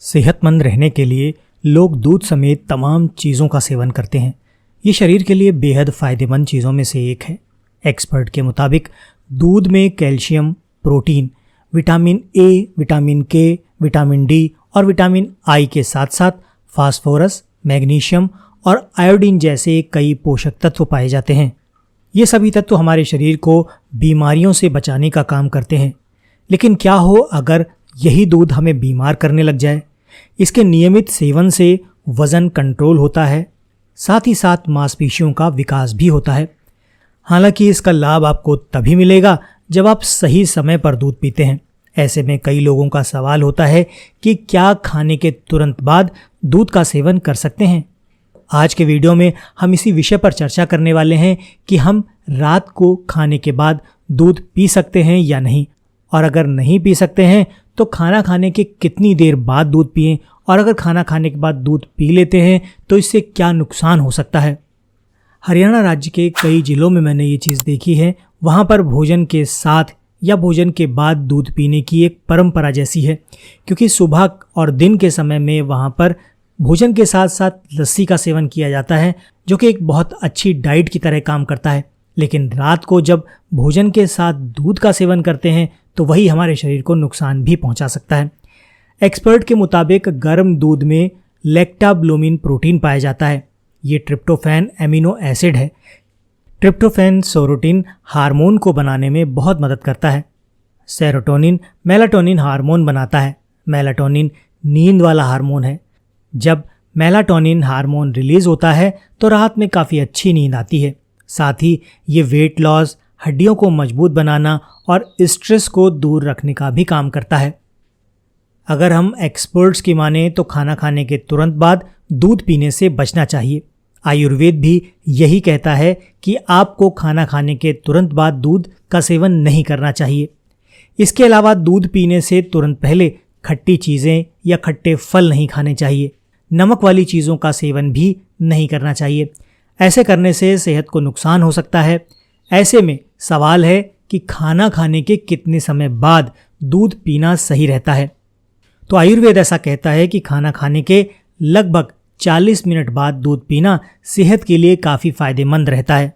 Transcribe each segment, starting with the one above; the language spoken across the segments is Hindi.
सेहतमंद रहने के लिए लोग दूध समेत तमाम चीज़ों का सेवन करते हैं। ये शरीर के लिए बेहद फ़ायदेमंद चीज़ों में से एक है। एक्सपर्ट के मुताबिक दूध में calcium, protein, vitamin A, vitamin के, विटामिन डी और विटामिन आई के साथ साथ फास्फोरस, मैग्नीशियम और आयोडीन जैसे कई पोषक तत्व पाए जाते हैं। ये सभी तत्व हमारे शरीर को बीमारियों से बचाने का काम करते हैं। लेकिन क्या हो अगर यही दूध हमें बीमार करने लग जाए? इसके नियमित सेवन से वज़न कंट्रोल होता है, साथ ही साथ मांसपेशियों का विकास भी होता है। हालांकि इसका लाभ आपको तभी मिलेगा जब आप सही समय पर दूध पीते हैं। ऐसे में कई लोगों का सवाल होता है कि क्या खाने के तुरंत बाद दूध का सेवन कर सकते हैं? आज के वीडियो में हम इसी विषय पर चर्चा करने वाले हैं कि हम रात को खाने के बाद दूध पी सकते हैं या नहीं, और अगर नहीं पी सकते हैं तो खाना खाने के कितनी देर बाद दूध पिएं, और अगर खाना खाने के बाद दूध पी लेते हैं तो इससे क्या नुकसान हो सकता है। हरियाणा राज्य के कई जिलों में मैंने ये चीज़ देखी है। वहाँ पर भोजन के साथ या भोजन के बाद दूध पीने की एक परंपरा जैसी है, क्योंकि सुबह और दिन के समय में वहाँ पर भोजन के साथ साथ लस्सी का सेवन किया जाता है, जो कि एक बहुत अच्छी डाइट की तरह काम करता है। लेकिन रात को जब भोजन के साथ दूध का सेवन करते हैं तो वही हमारे शरीर को नुकसान भी पहुंचा सकता है। एक्सपर्ट के मुताबिक गर्म दूध में लैक्टाब्लोमिन प्रोटीन पाया जाता है। ये ट्रिप्टोफैन एमिनो एसिड है। ट्रिप्टोफैन सेरोटोनिन हार्मोन को बनाने में बहुत मदद करता है। सेरोटोनिन मेलाटोनिन हार्मोन बनाता है। मेलाटोनिन नींद वाला हार्मोन है। जब मेलाटोनिन हार्मोन रिलीज होता है तो रात में काफ़ी अच्छी नींद आती है। साथ ही ये वेट लॉस, हड्डियों को मजबूत बनाना और स्ट्रेस को दूर रखने का भी काम करता है। अगर हम एक्सपर्ट्स की माने तो खाना खाने के तुरंत बाद दूध पीने से बचना चाहिए। आयुर्वेद भी यही कहता है कि आपको खाना खाने के तुरंत बाद दूध का सेवन नहीं करना चाहिए। इसके अलावा दूध पीने से तुरंत पहले खट्टी चीज़ें या खट्टे फल नहीं खाने चाहिए। नमक वाली चीज़ों का सेवन भी नहीं करना चाहिए। ऐसे करने से सेहत को नुकसान हो सकता है। ऐसे में सवाल है कि खाना खाने के कितने समय बाद दूध पीना सही रहता है। तो आयुर्वेद ऐसा कहता है कि खाना खाने के लगभग 40 मिनट बाद दूध पीना सेहत के लिए काफ़ी फायदेमंद रहता है।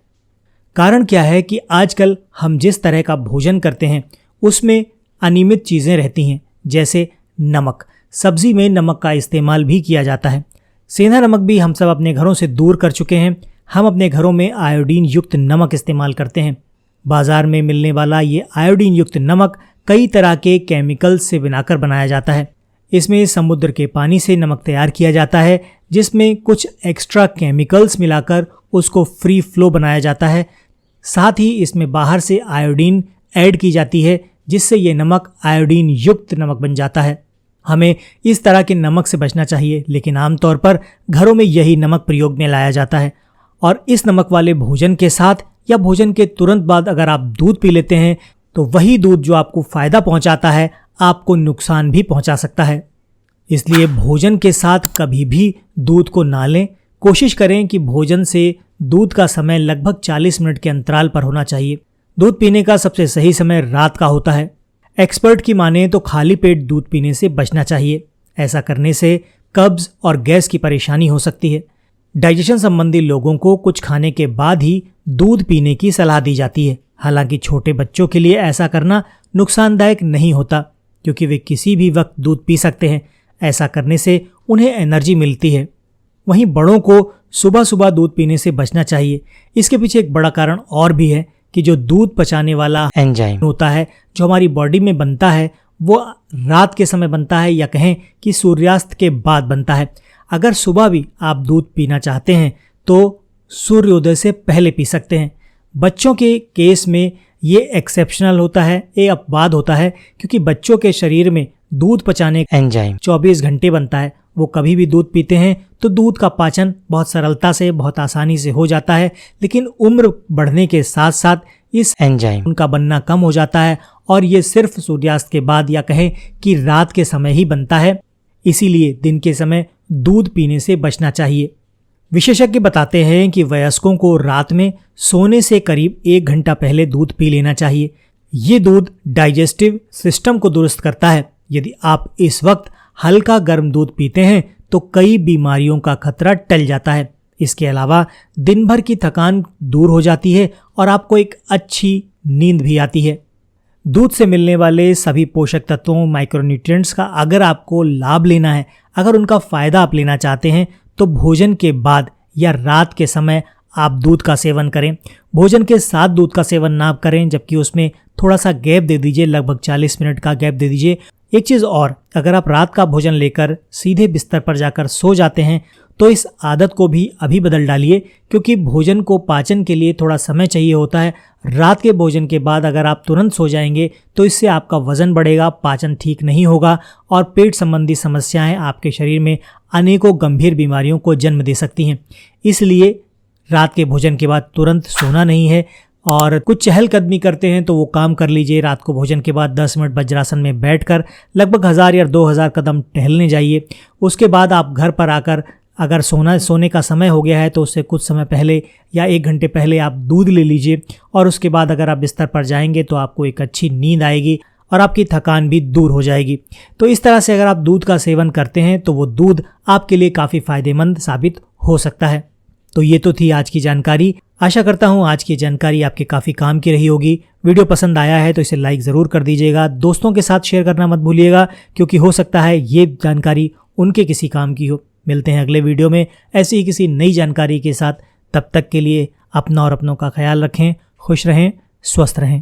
कारण क्या है कि आजकल हम जिस तरह का भोजन करते हैं उसमें अनियमित चीज़ें रहती हैं, जैसे नमक। सब्जी में नमक का इस्तेमाल भी किया जाता है। सेंधा नमक भी हम सब अपने घरों से दूर कर चुके हैं। हम अपने घरों में आयोडीन युक्त नमक इस्तेमाल करते हैं। बाजार में मिलने वाला ये आयोडीन युक्त नमक कई तरह के केमिकल्स से बनाकर बनाया जाता है। इसमें समुद्र के पानी से नमक तैयार किया जाता है, जिसमें कुछ एक्स्ट्रा केमिकल्स मिलाकर उसको फ्री फ्लो बनाया जाता है। साथ ही इसमें बाहर से आयोडीन ऐड की जाती है, जिससे ये नमक आयोडीन युक्त नमक बन जाता है। हमें इस तरह के नमक से बचना चाहिए, लेकिन आमतौर पर घरों में यही नमक प्रयोग में लाया जाता है। और इस नमक वाले भोजन के साथ या भोजन के तुरंत बाद अगर आप दूध पी लेते हैं तो वही दूध जो आपको फ़ायदा पहुंचाता है आपको नुकसान भी पहुंचा सकता है। इसलिए भोजन के साथ कभी भी दूध को ना लें। कोशिश करें कि भोजन से दूध का समय लगभग 40 मिनट के अंतराल पर होना चाहिए। दूध पीने का सबसे सही समय रात का होता है। एक्सपर्ट की माने तो खाली पेट दूध पीने से बचना चाहिए। ऐसा करने से कब्ज और गैस की परेशानी हो सकती है। डाइजेशन संबंधी लोगों को कुछ खाने के बाद ही दूध पीने की सलाह दी जाती है। हालांकि छोटे बच्चों के लिए ऐसा करना नुकसानदायक नहीं होता, क्योंकि वे किसी भी वक्त दूध पी सकते हैं। ऐसा करने से उन्हें एनर्जी मिलती है। वहीं बड़ों को सुबह सुबह दूध पीने से बचना चाहिए। इसके पीछे एक बड़ा कारण और भी है कि जो दूध पचाने वाला एंजाइम होता है जो हमारी बॉडी में बनता है वो रात के समय बनता है, या कहें कि सूर्यास्त के बाद बनता है। अगर सुबह भी आप दूध पीना चाहते हैं तो सूर्योदय से पहले पी सकते हैं। बच्चों के केस में ये एक्सेप्शनल होता है, ये अपवाद होता है, क्योंकि बच्चों के शरीर में दूध पचाने का एंजाइम 24 घंटे बनता है। वो कभी भी दूध पीते हैं तो दूध का पाचन बहुत सरलता से, बहुत आसानी से हो जाता है। लेकिन उम्र बढ़ने के साथ साथ इस एंजाइम उनका बनना कम हो जाता है, और ये सिर्फ सूर्यास्त के बाद या कहें कि रात के समय ही बनता है। इसीलिए दिन के समय दूध पीने से बचना चाहिए। विशेषज्ञ बताते हैं कि वयस्कों को रात में सोने से करीब 1 घंटा पहले दूध पी लेना चाहिए। ये दूध डाइजेस्टिव सिस्टम को दुरुस्त करता है। यदि आप इस वक्त हल्का गर्म दूध पीते हैं तो कई बीमारियों का खतरा टल जाता है। इसके अलावा दिन भर की थकान दूर हो जाती है और आपको एक अच्छी नींद भी आती है। दूध से मिलने वाले सभी पोषक तत्वों, माइक्रोन्यूट्रिएंट्स का अगर आपको लाभ लेना है, अगर उनका फ़ायदा आप लेना चाहते हैं तो भोजन के बाद या रात के समय आप दूध का सेवन करें। भोजन के साथ दूध का सेवन ना करें, जबकि उसमें थोड़ा सा गैप दे दीजिए, लगभग 40 मिनट का गैप दे दीजिए। एक चीज़ और, अगर आप रात का भोजन लेकर सीधे बिस्तर पर जाकर सो जाते हैं तो इस आदत को भी अभी बदल डालिए, क्योंकि भोजन को पाचन के लिए थोड़ा समय चाहिए होता है। रात के भोजन के बाद अगर आप तुरंत सो जाएंगे तो इससे आपका वजन बढ़ेगा, पाचन ठीक नहीं होगा और पेट संबंधी समस्याएं आपके शरीर में अनेकों गंभीर बीमारियों को जन्म दे सकती हैं। इसलिए रात के भोजन के बाद तुरंत सोना नहीं है और कुछ चहलकदमी करते हैं तो वो काम कर लीजिए। रात को भोजन के बाद 10 मिनट वज्रासन में बैठकर लगभग 1000 या 2000 कदम टहलने जाइए। उसके बाद आप घर पर आकर अगर सोने का समय हो गया है तो उससे कुछ समय पहले या 1 घंटे पहले आप दूध ले लीजिए और उसके बाद अगर आप बिस्तर पर जाएंगे तो आपको एक अच्छी नींद आएगी और आपकी थकान भी दूर हो जाएगी। तो इस तरह से अगर आप दूध का सेवन करते हैं तो वो दूध आपके लिए काफ़ी फायदेमंद साबित हो सकता है। तो ये तो थी आज की जानकारी। आशा करता हूँ आज की जानकारी आपके काफ़ी काम की रही होगी। वीडियो पसंद आया है तो इसे लाइक ज़रूर कर दीजिएगा, दोस्तों के साथ शेयर करना मत भूलिएगा, क्योंकि हो सकता है ये जानकारी उनके किसी काम की हो। मिलते हैं अगले वीडियो में ऐसी ही किसी नई जानकारी के साथ। तब तक के लिए अपना और अपनों का ख्याल रखें, खुश रहें, स्वस्थ रहें।